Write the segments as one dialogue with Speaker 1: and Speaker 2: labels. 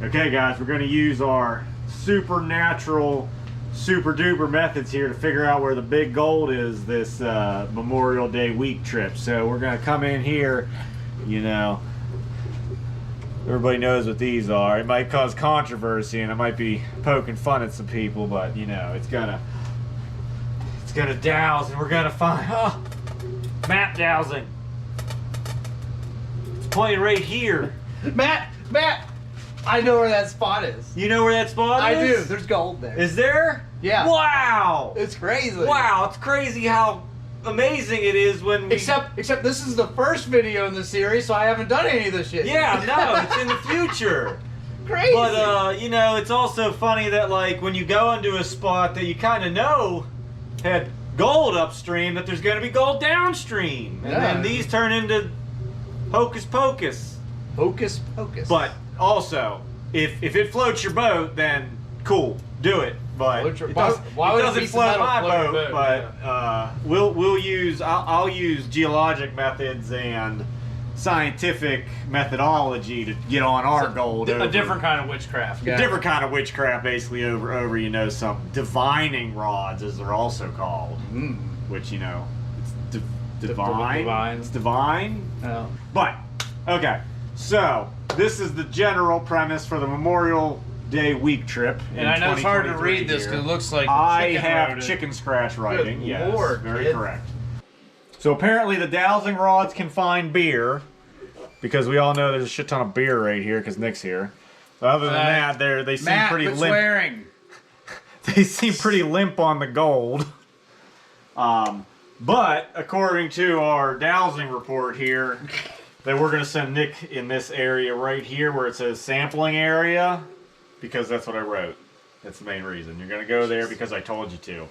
Speaker 1: Okay guys, we're going to use our supernatural, super duper methods here to figure out where the big gold is this Memorial Day week trip. So we're going to come in here, you know, everybody knows what these are. It might cause controversy and I might be poking fun at some people, but you know, it's gonna douse and we're gonna find, oh, map dowsing. It's playing right here.
Speaker 2: Matt, I know where that spot is.
Speaker 1: You know where that spot is?
Speaker 2: I do. There's gold there.
Speaker 1: Is there?
Speaker 2: Yeah.
Speaker 1: Wow.
Speaker 2: It's crazy.
Speaker 1: Wow, it's crazy how amazing it is when we...
Speaker 2: Except this is the first video in the series, so I haven't done any of this shit.
Speaker 1: Yeah, no, it's in the future.
Speaker 2: Crazy.
Speaker 1: But, you know, it's also funny that, like, when you go into a spot that you kind of know had gold upstream, that there's going to be gold downstream. And then these turn into hocus pocus.
Speaker 2: Hocus pocus.
Speaker 1: But also, if it floats your boat, then cool, do it. But it doesn't float my boat. But I'll use geologic methods and scientific methodology to get on our gold.
Speaker 3: A different kind of witchcraft.
Speaker 1: A different kind of witchcraft, basically over you know, some divining rods, as they're also called. Which, you know, it's divine. It's divine.
Speaker 2: Oh.
Speaker 1: But okay, so this is the general premise for the Memorial Day week trip.
Speaker 3: And I know it's hard to read this because it looks like
Speaker 1: I have chicken scratch writing.
Speaker 2: Good
Speaker 1: yes,
Speaker 2: Lord,
Speaker 1: very
Speaker 2: kid.
Speaker 1: correct. So apparently the dowsing rods can find beer, because we all know there's a shit ton of beer right here because Nick's here. But other than that, they seem pretty limp.
Speaker 2: Swearing.
Speaker 1: They seem pretty limp on the gold. But according to our dowsing report here, that we're going to send Nick in this area right here where it says sampling area, because that's what I wrote. That's the main reason. You're going to go there because I told you to.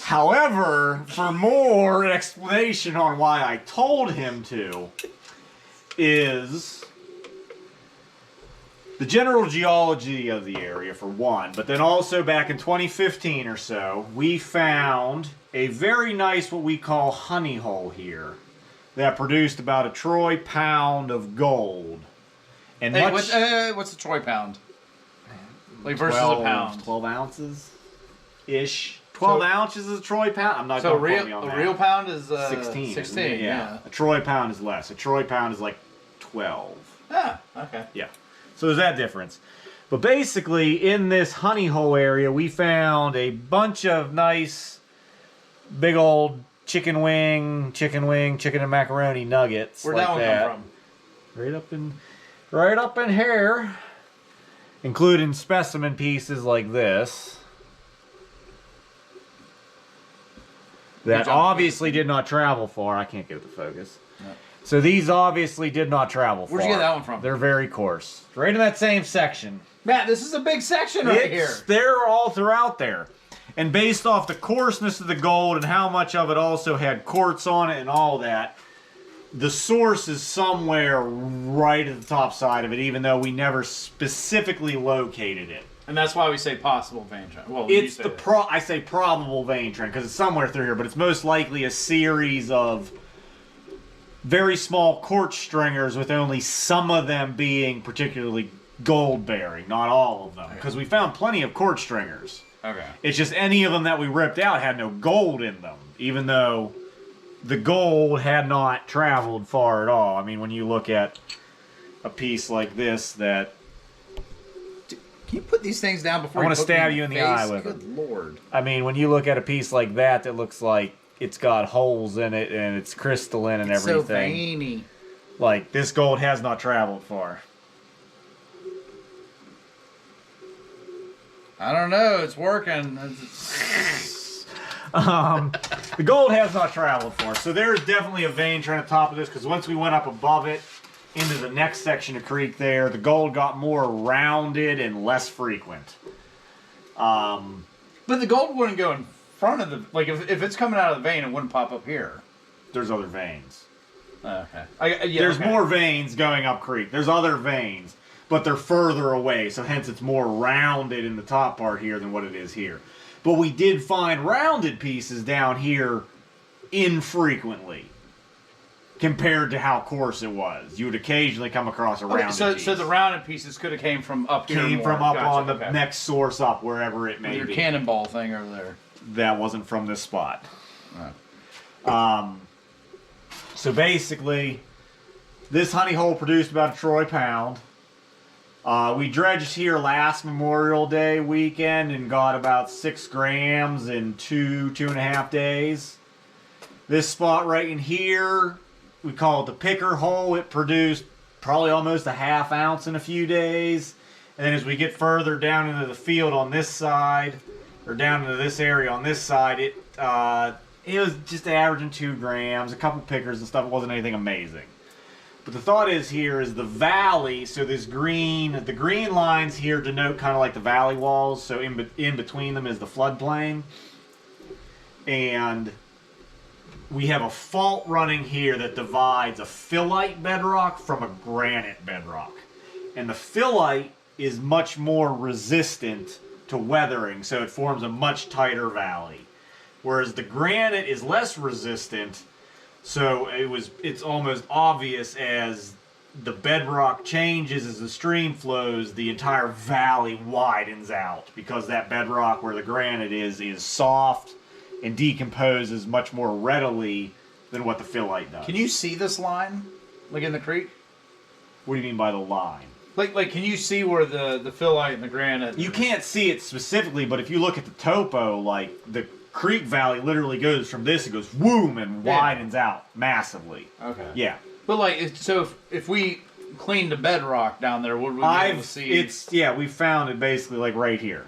Speaker 1: However, for more explanation on why I told him to, is the general geology of the area, for one, but then also back in 2015 or so, we found a very nice, what we call honey hole here, that produced about a troy pound of gold. And
Speaker 2: hey, what's a troy pound? Like versus a pound?
Speaker 1: 12 ounces-ish. 12 ounces is a troy pound? I'm not going to quote me on that.
Speaker 2: A real pound is
Speaker 1: 16.
Speaker 2: 16, yeah.
Speaker 1: A troy pound is less. A troy pound is like 12.
Speaker 2: Ah, okay.
Speaker 1: Yeah. So there's that difference. But basically, in this honey hole area, we found a bunch of nice, big old chicken and macaroni nuggets.
Speaker 2: Where'd
Speaker 1: like
Speaker 2: that one come from?
Speaker 1: Right up in here. Including specimen pieces like this. That obviously did not travel far. I can't get it to focus. No. So these obviously did not travel far.
Speaker 2: Where'd you get that one from?
Speaker 1: They're very coarse. Right in that same section.
Speaker 2: Matt, this is a big section right here.
Speaker 1: They're all throughout there. And based off the coarseness of the gold and how much of it also had quartz on it and all that, the source is somewhere right at the top side of it, even though we never specifically located it.
Speaker 3: And that's why we say possible vein trend. Well,
Speaker 1: it's I say probable vein trend because it's somewhere through here, but it's most likely a series of very small quartz stringers with only some of them being particularly gold bearing, not all of them. Because we found plenty of quartz stringers.
Speaker 3: Okay.
Speaker 1: It's just any of them that we ripped out had no gold in them, even though the gold had not traveled far at all. I mean, when you look at a piece like this that...
Speaker 2: Can you put these things down before
Speaker 1: I want to stab you in the eye with
Speaker 2: it? Good Lord.
Speaker 1: I mean, when you look at a piece like that looks like it's got holes in it and it's crystalline and everything.
Speaker 2: So veiny.
Speaker 1: Like, this gold has not traveled far.
Speaker 2: I don't know. It's working.
Speaker 1: The gold has not traveled far. So there's definitely a vein trend at the top of this because once we went up above it, into the next section of creek there, the gold got more rounded and less frequent.
Speaker 2: But the gold wouldn't go in front of the... Like, if it's coming out of the vein, it wouldn't pop up here.
Speaker 1: There's other veins.
Speaker 2: Okay.
Speaker 1: There's more veins going up creek. There's other veins, but they're further away, so hence it's more rounded in the top part here than what it is here. But we did find rounded pieces down here infrequently. compared to how coarse it was. You would occasionally come across a rounded piece.
Speaker 3: So the rounded pieces could have came from up here.
Speaker 1: Came from up on the next source up, wherever it may
Speaker 3: your
Speaker 1: be.
Speaker 3: cannonball thing over there.
Speaker 1: That wasn't from this spot.
Speaker 3: Right.
Speaker 1: So basically, this honey hole produced about a troy pound. We dredged here last Memorial Day weekend and got about 6 grams in 2.5 days. This spot right in here, we call it the picker hole. It produced probably almost a ½ ounce in a few days. And then as we get further down into the field on this side, or down into this area on this side, it was just averaging 2 grams, a couple pickers and stuff. It wasn't anything amazing. But the thought is here is the valley, so the green lines here denote kind of like the valley walls, so in between them is the floodplain. And we have a fault running here that divides a phyllite bedrock from a granite bedrock. And the phyllite is much more resistant to weathering, so it forms a much tighter valley. Whereas the granite is less resistant, so it's almost obvious as the bedrock changes as the stream flows, the entire valley widens out because that bedrock where the granite is soft and decomposes much more readily than what the phyllite does.
Speaker 3: Can you see this line, like in the creek?
Speaker 1: What do you mean by the line?
Speaker 3: Like, can you see where the phyllite and the granite?
Speaker 1: You can't see it specifically, but if you look at the topo, like the creek valley literally goes from this, it goes whoom and widens out massively.
Speaker 3: Okay.
Speaker 1: Yeah.
Speaker 3: But like, so if we cleaned the bedrock down there, would we be able to see?
Speaker 1: We found it basically like right here.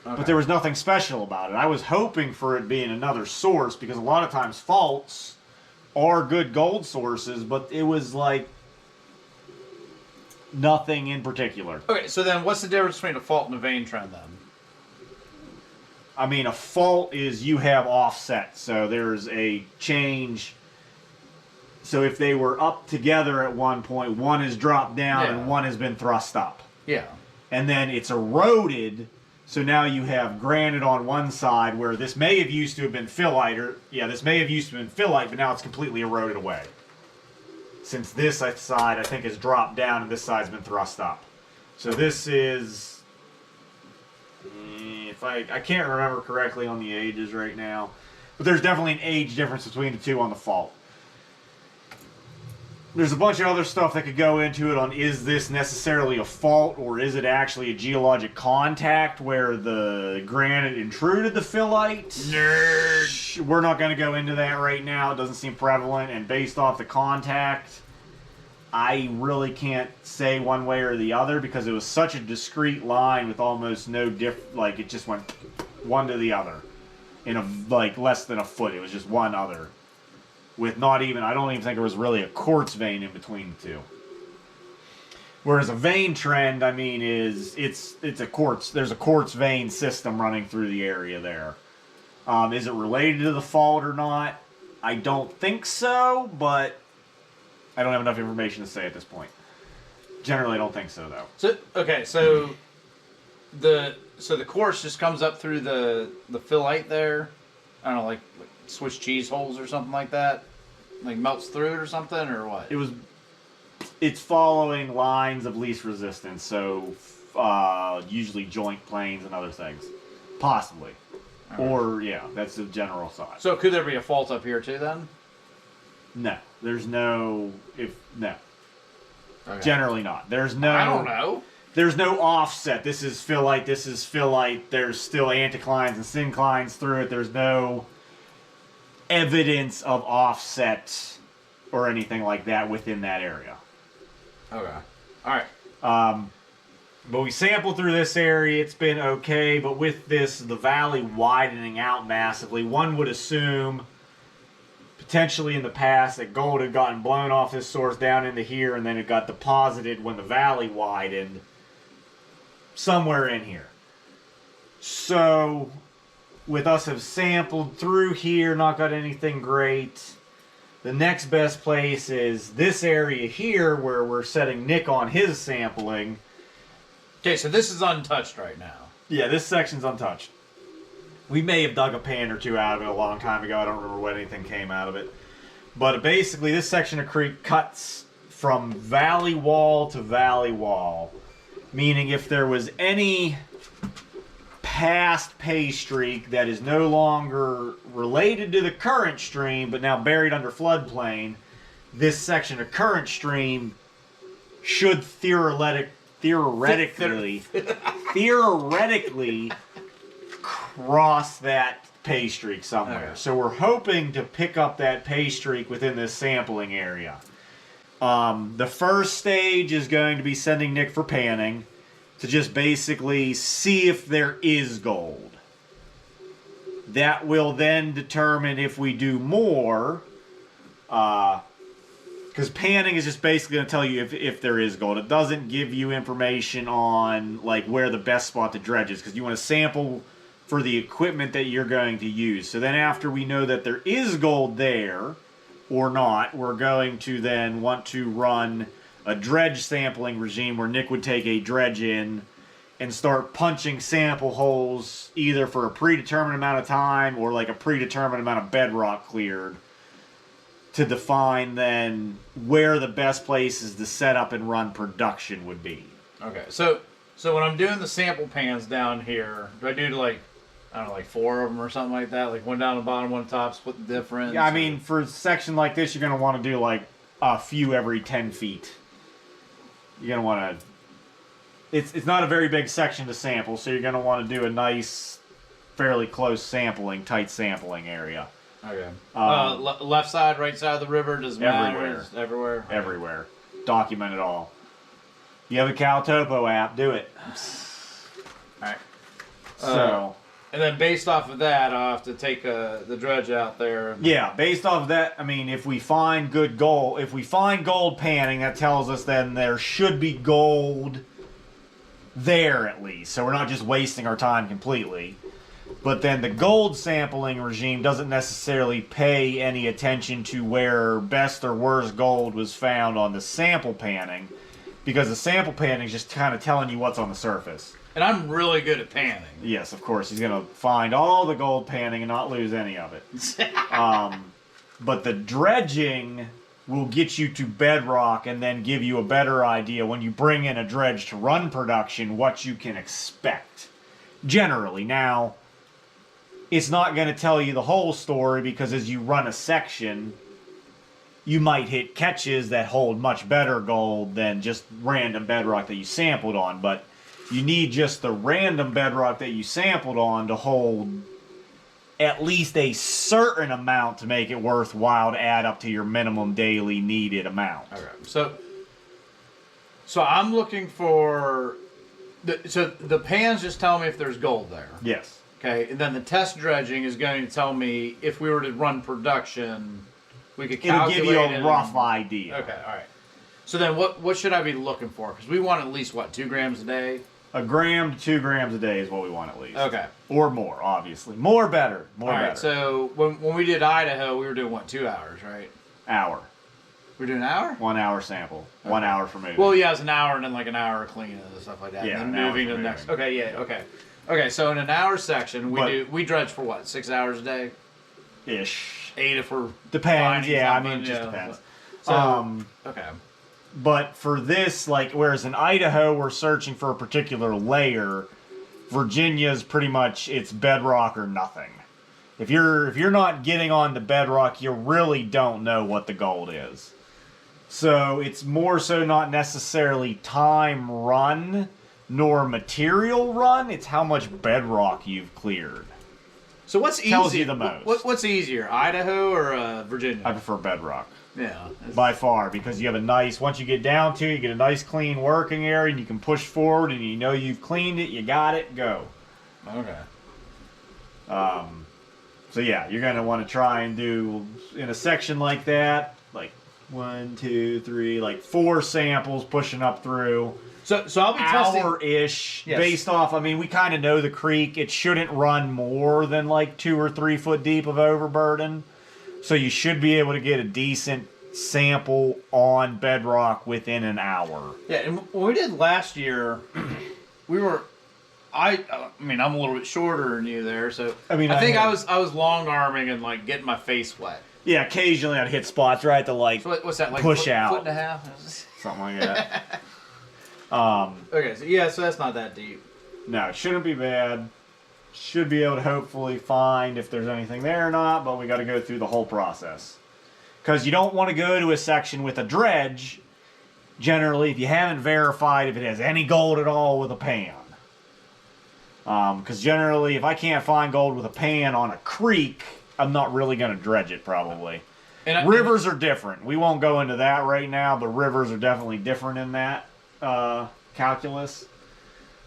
Speaker 1: Okay. But there was nothing special about it. I was hoping for it being another source because a lot of times faults are good gold sources, but it was like nothing in particular.
Speaker 3: Okay, so then what's the difference between a fault and a vein trend then?
Speaker 1: I mean, a fault is you have offset, so there's a change. So if they were up together at one point, one has dropped down and one has been thrust up.
Speaker 3: Yeah.
Speaker 1: And then it's eroded, so now you have granite on one side where this may have used to have been phyllite, this may have used to have been phyllite, but now it's completely eroded away. Since this side, I think, has dropped down and this side's been thrust up. So this is, if I can't remember correctly on the ages right now, but there's definitely an age difference between the two on the fault. There's a bunch of other stuff that could go into it on is this necessarily a fault or is it actually a geologic contact where the granite intruded the phyllite? Nerd! We're not going to go into that right now. It doesn't seem prevalent, and based off the contact, I really can't say one way or the other because it was such a discrete line with almost no it just went one to the other in less than a foot. It was just one other. With not even, I don't even think there was really a quartz vein in between the two. Whereas a vein trend, I mean, it's a quartz. There's a quartz vein system running through the area there. Is it related to the fault or not? I don't think so, but I don't have enough information to say at this point. Generally, I don't think so, though.
Speaker 3: So the quartz just comes up through the phyllite there. I don't know, like Swiss cheese holes or something like that. Like melts through it or something, or what?
Speaker 1: It's following lines of least resistance, so usually joint planes and other things, possibly. Right. Or that's the general thought.
Speaker 3: So could there be a fault up here too then?
Speaker 1: No, there's no. No. Okay. Generally not. There's no.
Speaker 3: I don't know.
Speaker 1: There's no offset. This is phyllite. This is phyllite. There's still anticlines and synclines through it. There's no evidence of offset or anything like that within that area.
Speaker 3: Okay. All right.
Speaker 1: But we sampled through this area. It's been okay. But with this, the valley widening out massively, one would assume potentially in the past that gold had gotten blown off this source down into here and then it got deposited when the valley widened somewhere in here. So with us have sampled through here, not got anything great. The next best place is this area here where we're setting Nick on his sampling.
Speaker 3: Okay, so this is untouched right now.
Speaker 1: Yeah, this section's untouched. We may have dug a pan or two out of it a long time ago. I don't remember when anything came out of it. But basically, this section of creek cuts from valley wall to valley wall, meaning if there was any past pay streak that is no longer related to the current stream, but now buried under floodplain, this section of current stream should theoretically cross that pay streak somewhere.
Speaker 3: Okay.
Speaker 1: So we're hoping to pick up that pay streak within this sampling area. The first stage is going to be sending Nick for panning to just basically see if there is gold. That will then determine if we do more, because panning is just basically going to tell you if there is gold. It doesn't give you information on like where the best spot to dredge is, because you want to sample for the equipment that you're going to use. So then after we know that there is gold there or not, we're going to then want to run a dredge sampling regime where Nick would take a dredge in and start punching sample holes either for a predetermined amount of time or like a predetermined amount of bedrock cleared to define then where the best places to set up and run production would be.
Speaker 3: Okay, so when I'm doing the sample pans down here, do I do like, I don't know, like 4 of them or something like that? Like one down the bottom, one top, split the difference?
Speaker 1: Yeah, I mean, for a section like this, you're going to want to do like a few every 10 feet. You're going to want to... It's not a very big section to sample, so you're going to want to do a nice, fairly close sampling, tight sampling area.
Speaker 3: Okay. Left side, right side of the river, doesn't matter?
Speaker 1: Everywhere.
Speaker 3: Everywhere?
Speaker 1: Everywhere. Document it all. You have a Cal Topo app, do it.
Speaker 3: Alright.
Speaker 1: So...
Speaker 3: And then based off of that, I'll have to take the dredge out there.
Speaker 1: Yeah, based off of that, I mean, if we find good gold, if we find gold panning, that tells us then there should be gold there at least. So we're not just wasting our time completely. But then the gold sampling regime doesn't necessarily pay any attention to where best or worst gold was found on the sample panning, because the sample panning is just kind of telling you what's on the surface.
Speaker 3: And I'm really good at panning.
Speaker 1: Yes, of course. He's going to find all the gold panning and not lose any of it. But the dredging will get you to bedrock and then give you a better idea when you bring in a dredge to run production what you can expect. Generally. Now, it's not going to tell you the whole story, because as you run a section, you might hit catches that hold much better gold than just random bedrock that you sampled on. But you need just the random bedrock that you sampled on to hold at least a certain amount to make it worthwhile to add up to your minimum daily needed amount.
Speaker 3: Okay. So I'm looking for... the pans just tell me if there's gold there.
Speaker 1: Yes.
Speaker 3: Okay, and then the test dredging is going to tell me if we were to run production, we could calculate
Speaker 1: It'll give you
Speaker 3: it
Speaker 1: a rough idea.
Speaker 3: Okay, all right. So then what should I be looking for? Because we want at least, 2 grams a day?
Speaker 1: 1 gram to 2 grams a day is what we want at least.
Speaker 3: Okay.
Speaker 1: Or more, obviously. More better. More
Speaker 3: All right,
Speaker 1: better.
Speaker 3: so when we did Idaho, we were doing, 2 hours, right?
Speaker 1: Hour.
Speaker 3: We're doing an hour?
Speaker 1: 1 hour sample. 1 hour for moving.
Speaker 3: Well, yeah, it's an hour and then like an hour of cleaning and stuff like that.
Speaker 1: Yeah,
Speaker 3: and
Speaker 1: an
Speaker 3: then
Speaker 1: hour
Speaker 3: moving
Speaker 1: for
Speaker 3: to the next.
Speaker 1: moving.
Speaker 3: Okay, yeah, okay. Okay, so in an hour section, we dredge for what, 6 hours a day?
Speaker 1: Ish.
Speaker 3: 8 if we're
Speaker 1: Depends,
Speaker 3: finding
Speaker 1: yeah, I
Speaker 3: something,
Speaker 1: mean, it just
Speaker 3: yeah.
Speaker 1: depends.
Speaker 3: So, okay.
Speaker 1: But for this, like, whereas in Idaho we're searching for a particular layer, Virginia's pretty much, it's bedrock or nothing. If you're not getting on the bedrock, you really don't know what the gold is. So it's more so not necessarily time run nor material run, it's how much bedrock you've cleared.
Speaker 3: So what's easier?
Speaker 1: Tells you the most.
Speaker 3: What's easier, Idaho or Virginia?
Speaker 1: I prefer bedrock.
Speaker 3: Yeah.
Speaker 1: By far, because you have a nice, once you get down to it, you get a nice clean working area and you can push forward and you know you've cleaned it, you got it, go.
Speaker 3: Okay.
Speaker 1: So yeah, you're going to want to try and do, in a section like that, like 1, 2, 3, like 4 samples pushing up through.
Speaker 3: So I'll be testing
Speaker 1: hour-ish,
Speaker 3: Yes.
Speaker 1: based off, I mean, we kind of know the creek. It shouldn't run more than like 2 or 3 foot deep of overburden. So you should be able to get a decent sample on bedrock within an hour.
Speaker 3: Yeah, and when we did last year, we were. I mean, I'm a little bit shorter than you there, so
Speaker 1: I mean,
Speaker 3: I think I was long arming and like getting my face wet.
Speaker 1: Yeah, occasionally I'd hit spots right to like
Speaker 3: So what's that, like
Speaker 1: push
Speaker 3: foot,
Speaker 1: out.
Speaker 3: foot and a half?
Speaker 1: Something like that.
Speaker 3: Okay, so yeah, so that's not that deep.
Speaker 1: No, it shouldn't be bad. Should be able to hopefully find if there's anything there or not, but we got to go through the whole process. Because you don't want to go to a section with a dredge, generally, if you haven't verified if it has any gold at all with a pan. Because generally, if I can't find gold with a pan on a creek, I'm not really going to dredge it, probably. Rivers are different. We won't go into that right now, but rivers are definitely different in that calculus.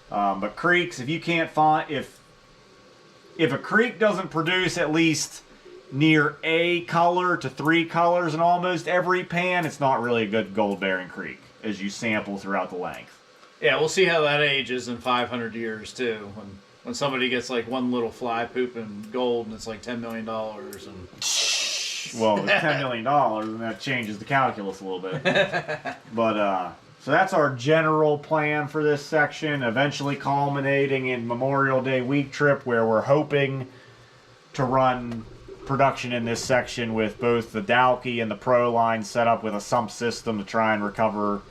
Speaker 1: But creeks, if you can't find... If a creek doesn't produce at least near a color to 3 colors in almost every pan, it's not really a good gold-bearing creek as you sample throughout the length.
Speaker 3: Yeah, we'll see how that ages in 500 years, too. When somebody gets like one little fly pooping gold and it's like $10 million. And...
Speaker 1: Well, it's $10 million, and that changes the calculus a little bit. But, so that's our general plan for this section, eventually culminating in Memorial Day week trip, where we're hoping to run production in this section with both the Dalkey and the Pro line set up with a sump system to try and recover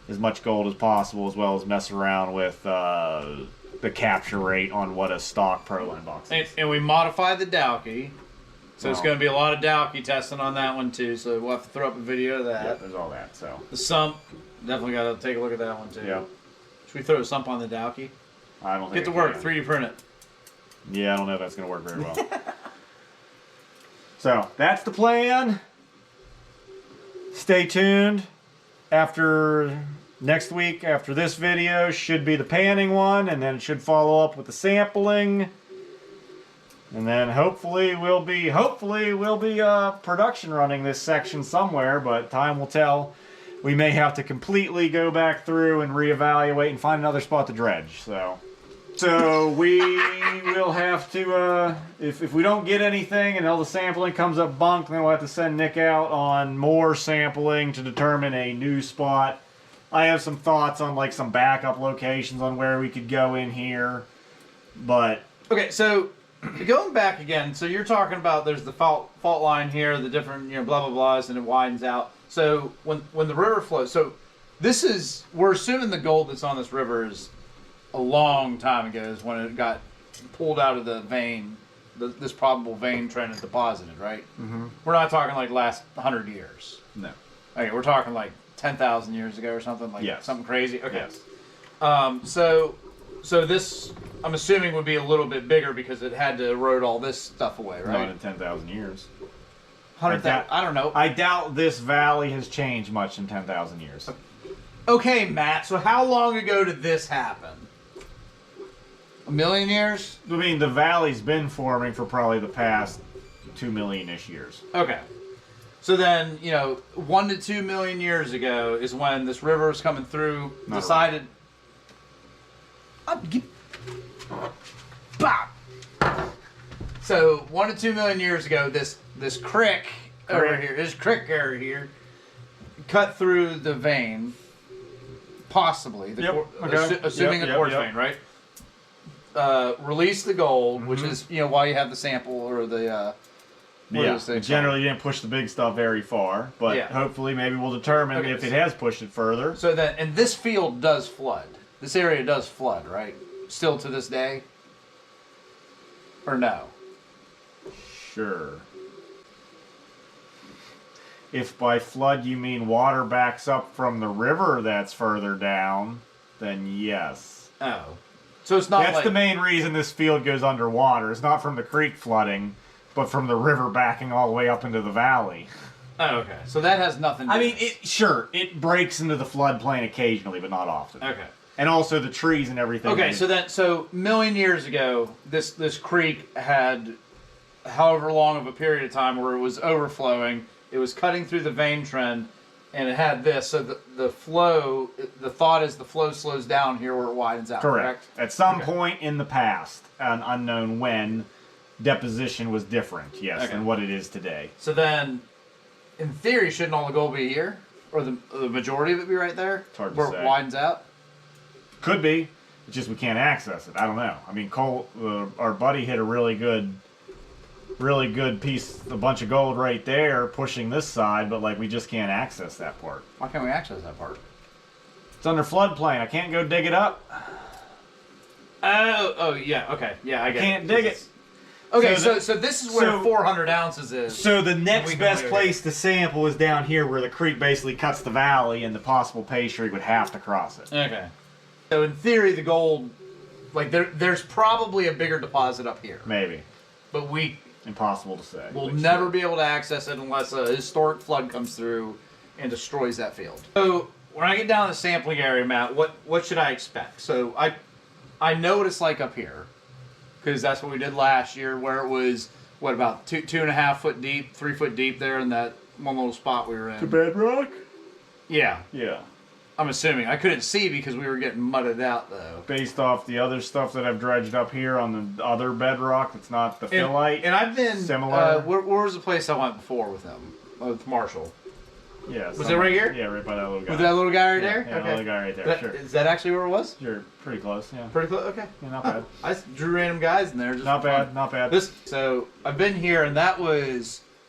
Speaker 1: as much gold as possible, as well as mess around with the capture rate on what a stock Pro line box is.
Speaker 3: And we modified the Dalkey. So it's going to be a lot of Dalkey testing on that one, too. So we'll have to throw up a video of that.
Speaker 1: Yeah, there's all that, so.
Speaker 3: The sump. Definitely got to take a look at that one, too.
Speaker 1: Yeah.
Speaker 3: Should we throw a sump on the Dalkey?
Speaker 1: I don't think
Speaker 3: Get to work. 3D print it.
Speaker 1: Yeah, I don't know if that's going to work very well. So, that's the plan. Stay tuned. After next week, after this video, should be the panning one, and then it should follow up with the sampling. And then hopefully we'll be production running this section somewhere, but time will tell. We may have to completely go back through and reevaluate and find another spot to dredge. So we will have to, if we don't get anything and all the sampling comes up bunk, then we'll have to send Nick out on more sampling to determine a new spot. I have some thoughts on like some backup locations on where we could go in here, but...
Speaker 3: Okay, so going back again, so you're talking about there's the fault line here, the different, blah, blah, blahs, and it widens out. So when the river flows, so this is, we're assuming the gold that's on this river is a long time ago is when it got pulled out of the vein, this probable vein trend and deposited, right? Mm-hmm. We're not talking like last 100 years.
Speaker 1: No.
Speaker 3: Okay, we're talking like 10,000 years ago or something, like something crazy. Okay.
Speaker 1: Yes.
Speaker 3: So this, I'm assuming, would be a little bit bigger because it had to erode all this stuff away, right?
Speaker 1: Not in 10,000 years.
Speaker 3: 100,000. I don't know.
Speaker 1: I doubt this valley has changed much in 10,000 years.
Speaker 3: Okay, Matt. So how long ago did this happen? A million years?
Speaker 1: I mean, the valley's been forming for probably the past 2 million-ish years.
Speaker 3: Okay. So then, 1 to 2 million years ago is when this river was coming through, decided... So 1 to 2 million years ago, this creek over here, this creek area here, cut through the vein, possibly, assuming a quartz vein, right? Release the gold, which is why you have the sample or the.
Speaker 1: Generally you didn't push the big stuff very far, but hopefully maybe we'll determine if it has pushed it further.
Speaker 3: So then, and this field does flood. This area does flood, right? Still to this day? Or no?
Speaker 1: Sure. If by flood you mean water backs up from the river that's further down, then yes.
Speaker 3: Oh. So it's not
Speaker 1: That's the main reason this field goes underwater. It's not from the creek flooding, but from the river backing all the way up into the valley.
Speaker 3: Oh, okay. So that has nothing to do with
Speaker 1: it. It breaks into the floodplain occasionally, but not often.
Speaker 3: Okay.
Speaker 1: And also the trees and everything.
Speaker 3: Okay, so million years ago, this creek had however long of a period of time where it was overflowing. It was cutting through the vein trend, and it had this. So the flow, the thought is the flow slows down here where it widens out. Correct.
Speaker 1: At some point in the past, an unknown when, deposition was different, than what it is today.
Speaker 3: So then, in theory, shouldn't all the gold be here? Or the majority of it be right there?
Speaker 1: It's hard to
Speaker 3: where
Speaker 1: say.
Speaker 3: It widens out?
Speaker 1: Could be. It's just we can't access it. I don't know. I mean, Cole, our buddy hit a really good really good piece, a bunch of gold right there pushing this side, but like we just can't access that part.
Speaker 3: Why can't we access that part?
Speaker 1: It's under floodplain. I can't go dig it up.
Speaker 3: Oh, yeah, okay. Yeah, I get
Speaker 1: Can't dig it.
Speaker 3: Okay,
Speaker 1: So
Speaker 3: so this is where 400 ounces is.
Speaker 1: So the next
Speaker 3: We can
Speaker 1: best
Speaker 3: do it.
Speaker 1: place to sample is down here where the creek basically cuts the valley and the possible pastry would have to cross it.
Speaker 3: Okay. So in theory, the gold, like there's probably a bigger deposit up here,
Speaker 1: Maybe.
Speaker 3: but we
Speaker 1: Impossible to say.
Speaker 3: will
Speaker 1: but
Speaker 3: never
Speaker 1: sure.
Speaker 3: be able to access it unless a historic flood comes through and destroys that field. So when I get down to the sampling area, Matt, what should I expect? So I know what it's like up here, because that's what we did last year, where it was what about 2.5 foot deep, 3 foot deep there in that one little spot we were in.
Speaker 1: To bedrock?
Speaker 3: Yeah,
Speaker 1: Yeah.
Speaker 3: I'm assuming. I couldn't see because we were getting mudded out though.
Speaker 1: Based off the other stuff that I've dredged up here on the other bedrock that's not the phyllite.
Speaker 3: And I've been
Speaker 1: similar.
Speaker 3: Where was the place I went before with them? With Marshall.
Speaker 1: Yeah.
Speaker 3: Was it right here?
Speaker 1: Yeah, right by that little guy.
Speaker 3: Was that little guy right
Speaker 1: Yeah,
Speaker 3: there?
Speaker 1: yeah, the little guy right there,
Speaker 3: That-
Speaker 1: sure.
Speaker 3: Is that actually where it was?
Speaker 1: You're pretty close, yeah.
Speaker 3: Pretty close. Okay.
Speaker 1: Yeah, not bad.
Speaker 3: I just drew random guys in there. Just
Speaker 1: Not
Speaker 3: for
Speaker 1: bad,
Speaker 3: fun.
Speaker 1: not bad.
Speaker 3: So I've been here, and that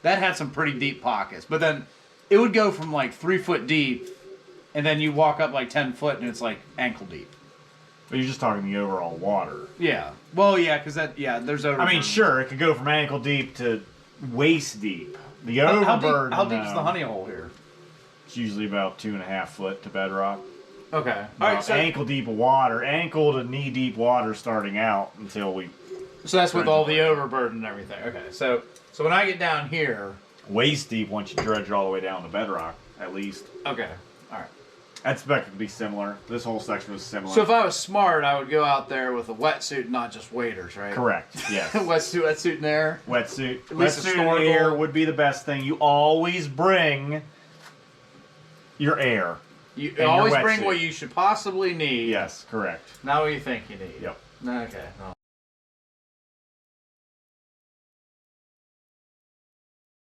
Speaker 3: had some pretty deep pockets. But then it would go from like 3 foot deep, and then you walk up like 10 foot, and it's like ankle deep.
Speaker 1: But you're just talking the overall water.
Speaker 3: Yeah. Well, yeah, because there's over.
Speaker 1: I mean, sure, it could go from ankle deep to waist deep. The
Speaker 3: How
Speaker 1: overburden,
Speaker 3: deep is the honey hole here?
Speaker 1: It's usually about 2.5 foot to bedrock.
Speaker 3: Okay. All
Speaker 1: About
Speaker 3: right. So,
Speaker 1: ankle deep of water, ankle to knee deep water starting out until we
Speaker 3: so that's with all the overburden and everything. Okay. So when I get down here.
Speaker 1: waist deep once you dredge it all the way down to bedrock, at least.
Speaker 3: Okay. All right.
Speaker 1: I expect it to be similar. This whole section was similar.
Speaker 3: So if I was smart, I would go out there with a wetsuit, not just waders, right?
Speaker 1: Correct. Yes.
Speaker 3: wetsuit in there.
Speaker 1: Wetsuit.
Speaker 3: At least a
Speaker 1: Wetsuit
Speaker 3: snorkel.
Speaker 1: and air would be the best thing. You always bring your air.
Speaker 3: You
Speaker 1: your
Speaker 3: always bring
Speaker 1: wetsuit.
Speaker 3: what you should possibly need.
Speaker 1: Yes, correct.
Speaker 3: Not what you think you need.
Speaker 1: Yep.
Speaker 3: Okay. Well.